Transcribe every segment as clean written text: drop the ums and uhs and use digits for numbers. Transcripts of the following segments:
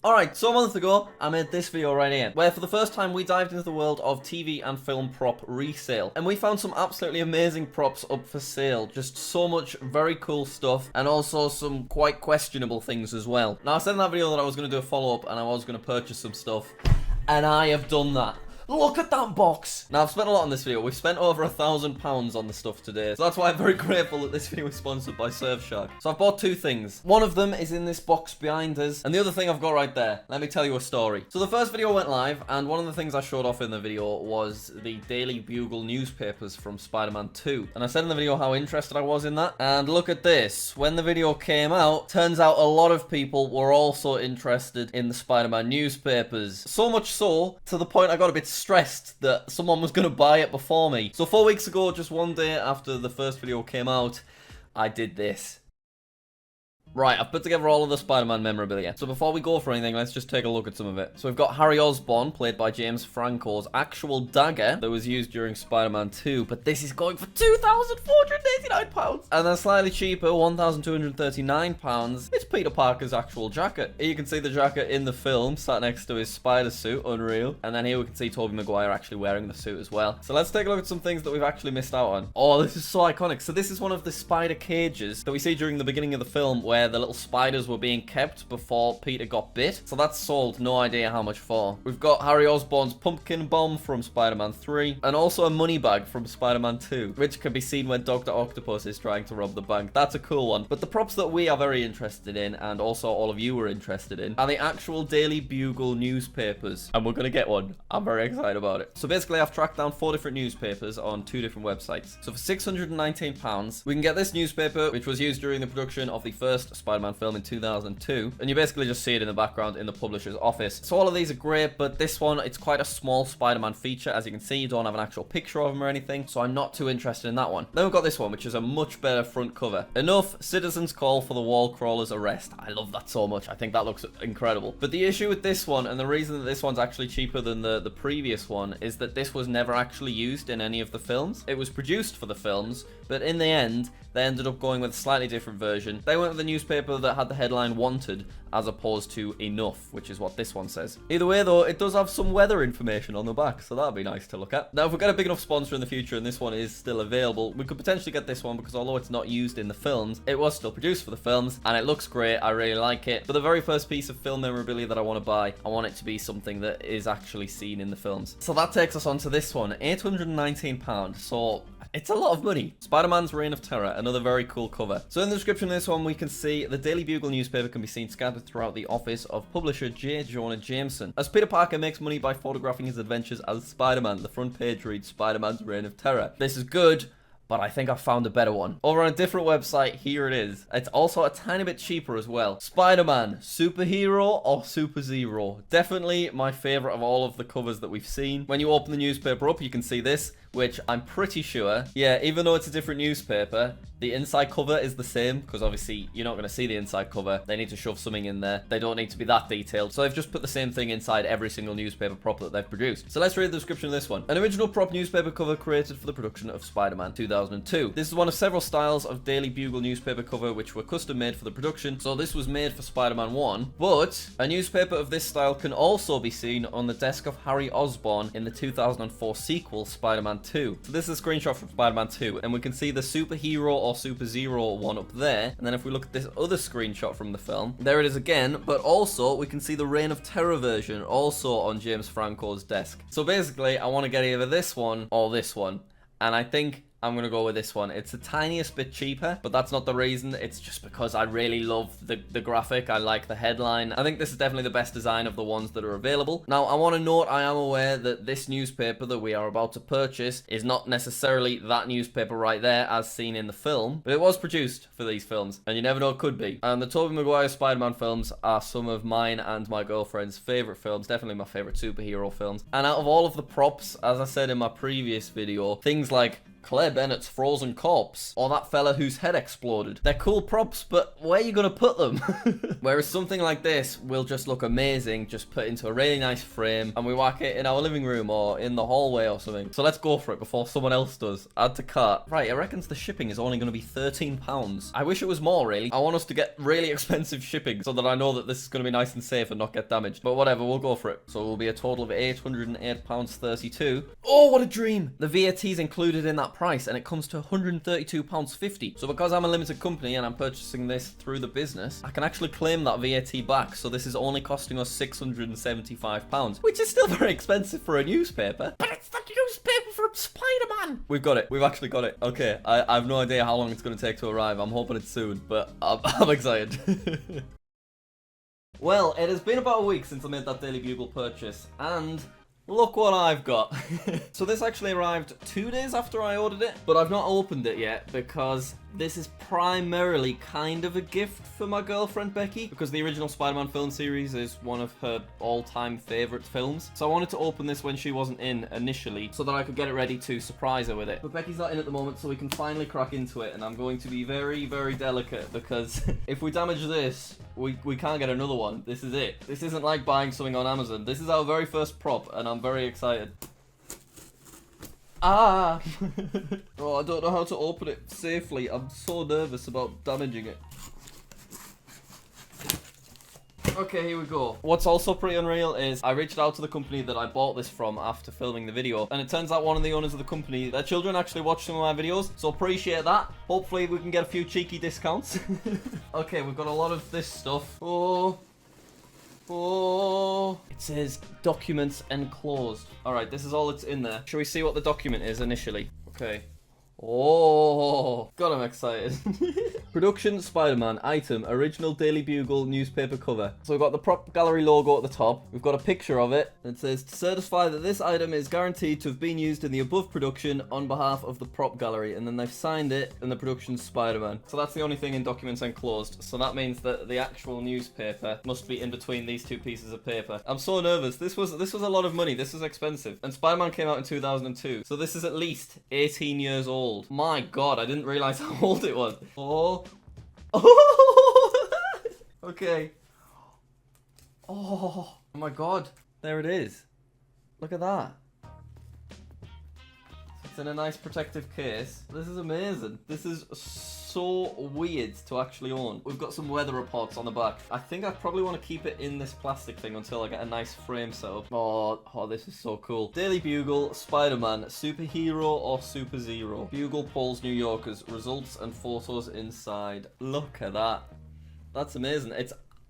Alright, so a month ago, I made this video right here, where for the first time we dived into the world of TV and film prop resale. And we found some absolutely amazing props up for sale. Just so much very cool stuff, and also some quite questionable things as well. Now, I said in that video that I was going to do a follow-up, and I was going to purchase some stuff, and I have done that. Look at that box! Now, I've spent a lot on this video. We've spent over £1,000 on the stuff today. So that's why I'm very grateful that this video is sponsored by Surfshark. So I've bought two things. One of them is in this box behind us. And the other thing I've got right there. Let me tell you a story. So the first video went live, and one of the things I showed off in the video was the Daily Bugle newspapers from SpiderMan 2. And I said in the video how interested I was in that. And look at this. When the video came out, turns out a lot of people were also interested in the SpiderMan newspapers. So much so, to the point I got a bit stressed that someone was going to buy it before me. So 4 weeks ago, just one day after the first video came out, I did this. Right, I've put together all of the Spider-Man memorabilia. So before we go for anything, let's just take a look at some of it. So we've got Harry Osborn, played by James Franco's actual dagger that was used during Spider-Man 2, but this is going for £2,489. And then slightly cheaper, £1,239, it's Peter Parker's actual jacket. Here you can see the jacket in the film, sat next to his spider suit, unreal. And then here we can see Tobey Maguire actually wearing the suit as well. So let's take a look at some things that we've actually missed out on. Oh, this is so iconic. So this is one of the spider cages that we see during the beginning of the film, where the little spiders were being kept before Peter got bit. So that's sold, no idea how much for. We've got Harry Osborn's pumpkin bomb from Spider-Man 3, and also a money bag from Spider-Man 2, which can be seen when Dr. Octopus is trying to rob the bank. That's a cool one. But the props that we are very interested in, and also all of you are interested in, are the actual Daily Bugle newspapers. And we're gonna get one. I'm very excited about it. So basically, I've tracked down 4 different newspapers on 2 different websites. So for £619, we can get this newspaper, which was used during the production of the first Spider-Man film in 2002, and you basically just see it in the background in the publisher's office. So all of these are great, but this one, it's quite a small Spider-Man feature. As you can see, you don't have an actual picture of him or anything, so I'm not too interested in that one. Then we've got this one, which is a much better front cover. Enough, citizens call for the wall crawler's arrest. I love that so much. I think that looks incredible. But the issue with this one, and the reason that this one's actually cheaper than the previous one, is that this was never actually used in any of the films. It was produced for the films, but in the end, they ended up going with a slightly different version. They went with the newspaper that had the headline "Wanted" as opposed to "Enough," which is what this one says. Either way though, it does have some weather information on the back, so that'd be nice to look at. Now, if we get a big enough sponsor in the future and this one is still available, we could potentially get this one, because although it's not used in the films, it was still produced for the films, and it looks great. I really like it. But the very first piece of film memorabilia that I want to buy, I want it to be something that is actually seen in the films. So that takes us on to this one, £819. So it's a lot of money. Spider-Man's Reign of Terror, another very cool cover. So in the description of this one, we can see the Daily Bugle newspaper can be seen scattered throughout the office of publisher J. Jonah Jameson. As Peter Parker makes money by photographing his adventures as Spider-Man, the front page reads Spider-Man's Reign of Terror. This is good, but I think I found a better one. Over on a different website, here it is. It's also a tiny bit cheaper as well. Spider-Man, superhero or super zero? Definitely my favorite of all of the covers that we've seen. When you open the newspaper up, you can see this, which I'm pretty sure, yeah, even though it's a different newspaper, the inside cover is the same, because obviously you're not going to see the inside cover. They need to shove something in there. They don't need to be that detailed. So they've just put the same thing inside every single newspaper prop that they've produced. So let's read the description of this one. An original prop newspaper cover created for the production of Spider-Man 2002. This is one of several styles of Daily Bugle newspaper cover which were custom made for the production. So this was made for Spider-Man 1, but a newspaper of this style can also be seen on the desk of Harry Osborn in the 2004 sequel, Spider-Man 2. So this is a screenshot from Spider-Man 2, and we can see the superhero or super zero one up there. And then if we look at this other screenshot from the film, there it is again, but also we can see the Reign of Terror version also on James Franco's desk. So basically, I want to get either this one or this one, and I think I'm going to go with this one. It's the tiniest bit cheaper, but that's not the reason. It's just because I really love the graphic. I like the headline. I think this is definitely the best design of the ones that are available. Now, I want to note, I am aware that this newspaper that we are about to purchase is not necessarily that newspaper right there as seen in the film, but it was produced for these films, and you never know, it could be. And the Tobey Maguire Spider-Man films are some of mine and my girlfriend's favorite films, definitely my favorite superhero films. And out of all of the props, as I said in my previous video, things like Claire Bennett's frozen corpse, or that fella whose head exploded. They're cool props, but where are you gonna put them? Whereas something like this will just look amazing, just put into a really nice frame, and we whack it in our living room or in the hallway or something. So let's go for it before someone else does. Add to cart. Right, I reckon the shipping is only gonna be £13. I wish it was more, really. I want us to get really expensive shipping so that I know that this is gonna be nice and safe and not get damaged. But whatever, we'll go for it. So it will be a total of £808.32. Oh, what a dream! The VAT is included in that price, and it comes to £132.50. So because I'm a limited company and I'm purchasing this through the business, I can actually claim that VAT back. So this is only costing us £675, which is still very expensive for a newspaper. But it's the newspaper from SpiderMan! We've got it. We've actually got it. Okay, I have no idea how long it's going to take to arrive. I'm hoping it's soon, but I'm excited. Well, it has been about a week since I made that Daily Bugle purchase, and look what I've got. So this actually arrived 2 days after I ordered it, but I've not opened it yet because this is primarily kind of a gift for my girlfriend Becky, because the original Spider-Man film series is one of her all-time favorite films. So I wanted to open this when she wasn't in initially so that I could get it ready to surprise her with it. But Becky's not in at the moment, so we can finally crack into it, and I'm going to be very, very delicate because if we damage this, we can't get another one. This is it. This isn't like buying something on Amazon. This is our very first prop, and I'm very excited. Ah! Oh, I don't know how to open it safely. I'm so nervous about damaging it. Okay, here we go. What's also pretty unreal is I reached out to the company that I bought this from after filming the video, and it turns out one of the owners of the company, their children actually watch some of my videos, so appreciate that. Hopefully we can get a few cheeky discounts. Okay, we've got a lot of this stuff. Oh, it says documents enclosed. Alright, this is all that's in there. Shall we see what the document is initially? Okay. Oh, God, I'm excited. Production Spider-Man item original Daily Bugle newspaper cover. So we've got the prop gallery logo at the top. We've got a picture of it. It says to certify that this item is guaranteed to have been used in the above production on behalf of the prop gallery. And then they've signed it and the production Spider-Man. So that's the only thing in documents enclosed. So that means that the actual newspaper must be in between these two pieces of paper. I'm so nervous. This was a lot of money. This was expensive. And Spider-Man came out in 2002. So this is at least 18 years old. My God, I didn't realize how old it was. Oh. Okay. Oh my God. There it is. Look at that. It's in a nice protective case. This is amazing. This is so weird to actually own. We've got some weather reports on the back. I think I probably want to keep it in this plastic thing until I get a nice frame set up. Oh, this is so cool. Daily Bugle, Spider-Man, superhero or super zero? Bugle polls New Yorkers, results and photos inside. Look at that. That's amazing.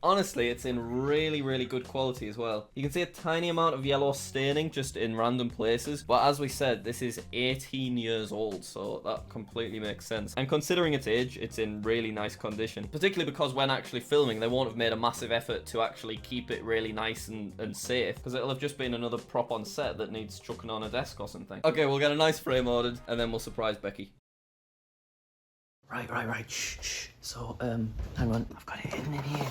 Honestly, it's in really, really good quality as well. You can see a tiny amount of yellow staining just in random places. But as we said, this is 18 years old, so that completely makes sense. And considering its age, it's in really nice condition. Particularly because when actually filming, they won't have made a massive effort to actually keep it really nice and safe. Because it'll have just been another prop on set that needs chucking on a desk or something. Okay, we'll get a nice frame ordered, and then we'll surprise Becky. Right. Shh. So, hang on. I've got it hidden in here.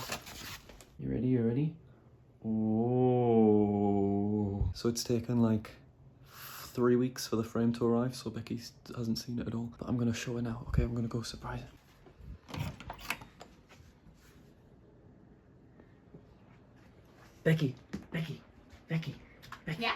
You ready? Oh. So it's taken like 3 weeks for the frame to arrive, so Becky hasn't seen it at all. But I'm gonna show her now. Okay, I'm gonna go surprise her. Becky. Yeah.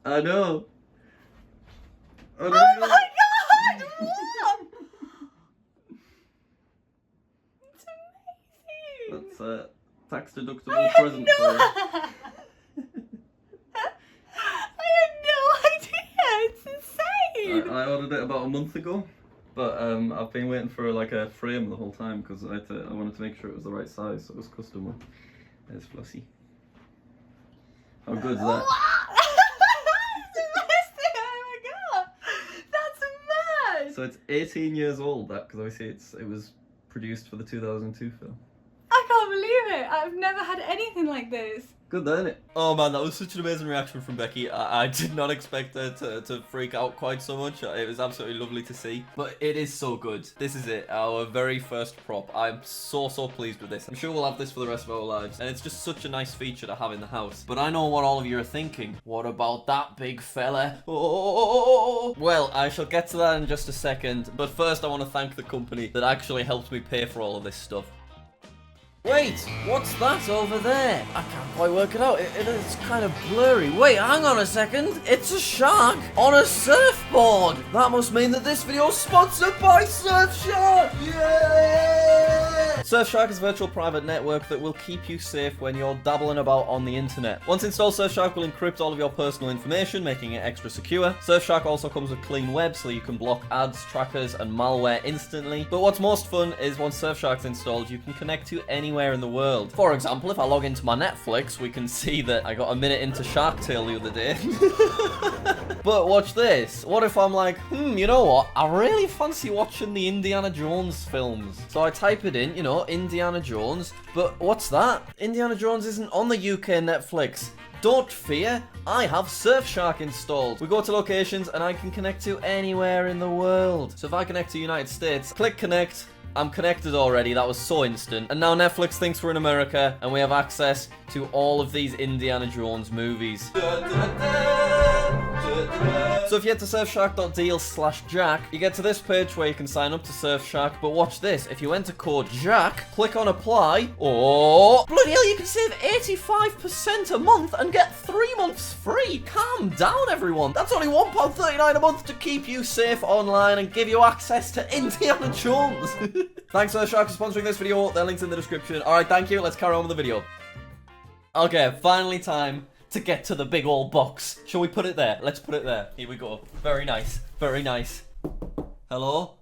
I know. Oh my God! What? It's amazing. That's a tax deductible present for you. I had no idea. It's insane. I ordered it about a month ago, but I've been waiting for like a frame the whole time because I wanted to make sure it was the right size, so it was custom one. There's Flossie. How good is that? So it's 18 years old, that, because obviously it was produced for the 2002 film. I can't believe it. I've never had anything like this. Good, isn't it? Oh man, that was such an amazing reaction from Becky. I did not expect her to freak out quite so much. It was absolutely lovely to see. But it is so good. This is it, our very first prop. I'm so pleased with this. I'm sure we'll have this for the rest of our lives. And it's just such a nice feature to have in the house. But I know what all of you are thinking. What about that big fella? Oh! Well, I shall get to that in just a second. But first, I want to thank the company that actually helped me pay for all of this stuff. Wait, what's that over there? I can't quite work it out. It's kind of blurry. Wait, hang on a second. It's a shark on a surfboard. That must mean that this video is sponsored by Surfshark. Yeah! Surfshark is a virtual private network that will keep you safe when you're dabbling about on the internet. Once installed, Surfshark will encrypt all of your personal information, making it extra secure. Surfshark also comes with clean web, so you can block ads, trackers, and malware instantly. But what's most fun is once Surfshark's installed, you can connect to anywhere in the world. For example, if I log into my Netflix, we can see that I got a minute into Shark Tale the other day. But watch this. What if I'm like, you know what? I really fancy watching the Indiana Jones films. So I type it in, you know, Indiana Jones. But what's that? Indiana Jones isn't on the UK Netflix. Don't fear, I have Surfshark installed. We go to locations and I can connect to anywhere in the world. So if I connect to United States, click connect. I'm connected already, that was so instant. And now Netflix thinks we're in America and we have access to all of these Indiana Jones movies. So if you head to surfshark.deal/Jack, you get to this page where you can sign up to Surfshark, but watch this. If you enter code Jack, click on apply, bloody hell, you can save 85% a month and get 3 months free. Calm down, everyone. That's only £1.39 a month to keep you safe online and give you access to Indiana Jones. Thanks Surfshark for sponsoring this video. Their link's in the description. Alright, thank you. Let's carry on with the video. Okay, finally time to get to the big old box. Shall we put it there? Let's put it there. Here we go. Very nice. Very nice. Hello?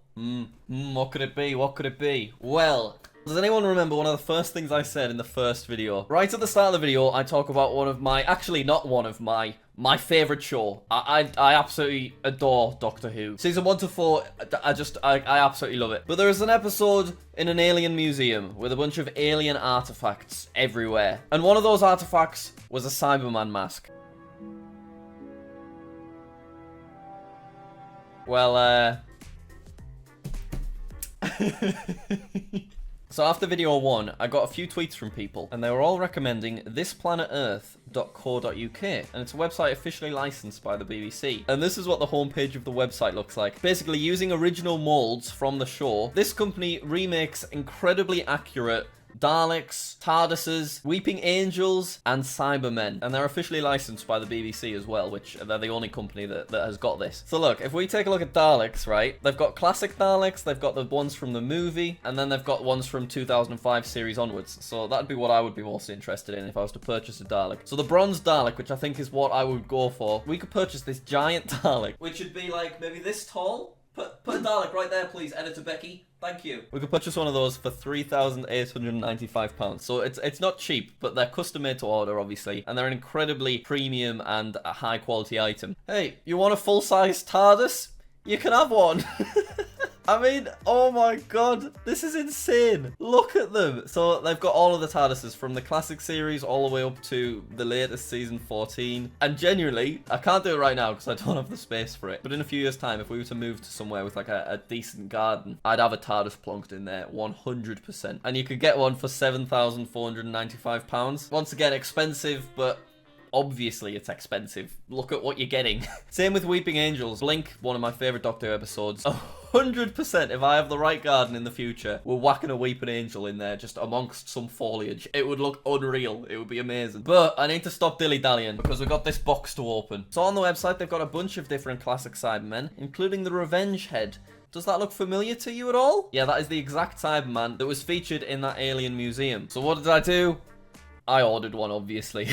What could it be? What could it be? Well, does anyone remember one of the first things I said in the first video? Right at the start of the video, I talk about one of my, actually not one of my favorite show. I absolutely adore Doctor Who. Season 1 to 4, I absolutely love it. But there is an episode in an alien museum with a bunch of alien artifacts everywhere. And one of those artifacts was a SpiderMan mask. Well, So after video 1, I got a few tweets from people, and they were all recommending thisplanetearth.co.uk, and it's a website officially licensed by the BBC. And this is what the homepage of the website looks like. Basically, using original molds from the show, this company remakes incredibly accurate Daleks, TARDISes, Weeping Angels, and Cybermen. And they're officially licensed by the BBC as well, which they're the only company that has got this. So look, if we take a look at Daleks, right? They've got classic Daleks, they've got the ones from the movie, and then they've got ones from 2005 series onwards. So that'd be what I would be most interested in if I was to purchase a Dalek. So the bronze Dalek, which I think is what I would go for, we could purchase this giant Dalek, which would be like maybe this tall. Put a Dalek right there, please, Editor Becky. Thank you. We could purchase one of those for £3,895. So it's not cheap, but they're custom made to order, obviously, and they're an incredibly premium and a high quality item. Hey, you want a full-size TARDIS? You can have one. I mean, oh my god, this is insane. Look at them. So they've got all of the TARDISes from the classic series all the way up to the latest season 14. And genuinely, I can't do it right now because I don't have the space for it. But in a few years' time, if we were to move to somewhere with like a decent garden, I'd have a TARDIS plonked in there 100%. And you could get one for £7,495. Once again, expensive, but obviously it's expensive. Look at what you're getting. Same with Weeping Angels. Blink, one of my favourite Doctor Who episodes. 100% if I have the right garden in the future, we're whacking a Weeping Angel in there just amongst some foliage. It would look unreal. It would be amazing. But I need to stop dilly-dallying because we've got this box to open. So on the website, they've got a bunch of different classic Cybermen, including the Revenge Head. Does that look familiar to you at all? Yeah, that is the exact Cyberman that was featured in that alien museum. So what did I do? I ordered one, obviously.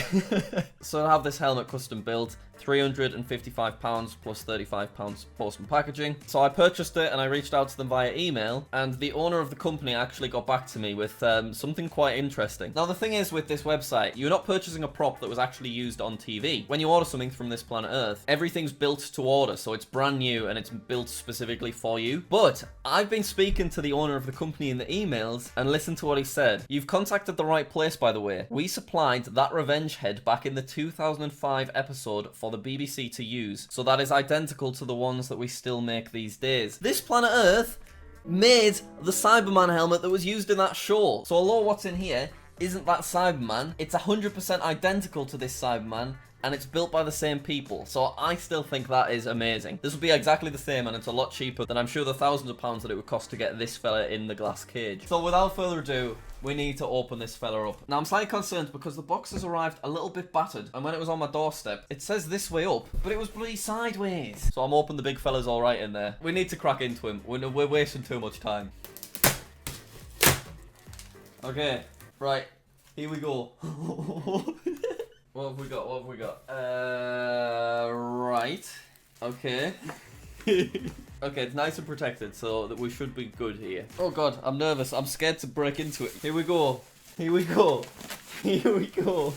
So I have this helmet custom built, £355 plus £35 post and packaging. So I purchased it and I reached out to them via email, and the owner of the company actually got back to me with something quite interesting. Now the thing is with this website, you're not purchasing a prop that was actually used on TV. When you order something from This Planet Earth, everything's built to order, so it's brand new and it's built specifically for you. But I've been speaking to the owner of the company in the emails, and listen to what he said. You've contacted the right place, by the way. we supplied that revenge head back in the 2005 episode for the BBC to use. So that is identical to the ones that we still make these days. This planet Earth made the Cyberman helmet that was used in that show. So although what's in here isn't that Cyberman, it's 100% identical to this Cyberman, and it's built by the same people. So I still think that is amazing. This will be exactly the same, and it's a lot cheaper than I'm sure the thousands of pounds that it would cost to get this fella in the glass cage. So without further ado, we need to open this fella up. Now I'm slightly concerned because the box has arrived a little bit battered, and when it was on my doorstep, it says this way up, but it was bloody sideways. So I'm hoping the big fella's alright in there. We need to crack into him. We're wasting too much time. Okay, right, here we go. What have we got? What have we got? Right. Okay. Okay, it's nice and protected, so that we should be good here. Oh god, I'm nervous. I'm scared to break into it. Here we go. Here we go. Here we go.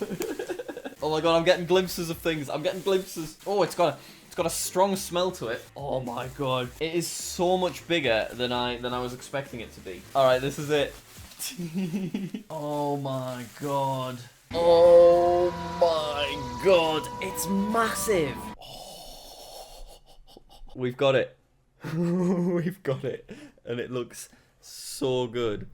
Oh my god, I'm getting glimpses of things. I'm getting glimpses. Oh, it's got a strong smell to it. Oh my god. It is so much bigger than I was expecting it to be. Alright, this is it. Oh my god. Oh my god, it's massive. We've got it. We've got it. And it looks so good.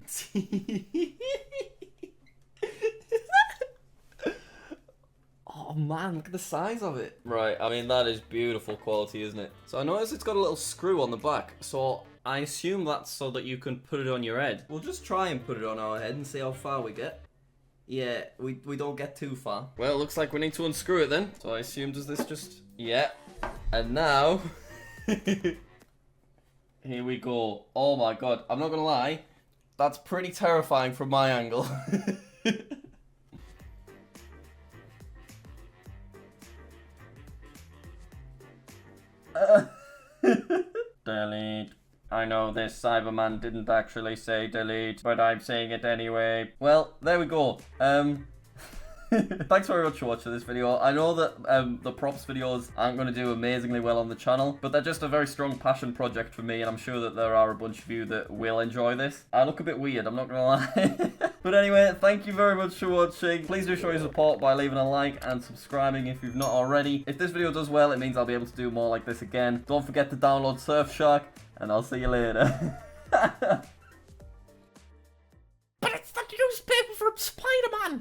Oh man, look at the size of it. Right, I mean, that is beautiful quality, isn't it? So I noticed it's got a little screw on the back, so I assume that's so that you can put it on your head. We'll just try and put it on our head and see how far we get. Yeah, we don't get too far. Well, it looks like we need to unscrew it then. So I assume, does this just... Yeah. And now... Here we go. Oh my god, I'm not gonna lie. That's pretty terrifying from my angle. Delete. I know this Cyberman didn't actually say delete, but I'm saying it anyway. Well, there we go. Thanks very much for watching this video. I know that the props videos aren't going to do amazingly well on the channel, but they're just a very strong passion project for me, and I'm sure that there are a bunch of you that will enjoy this. I look a bit weird, I'm not going to lie. But anyway, thank you very much for watching. Please do show your support by leaving a like and subscribing if you've not already. If this video does well, it means I'll be able to do more like this again. Don't forget to download Surfshark, and I'll see you later. But it's the newspaper from SpiderMan!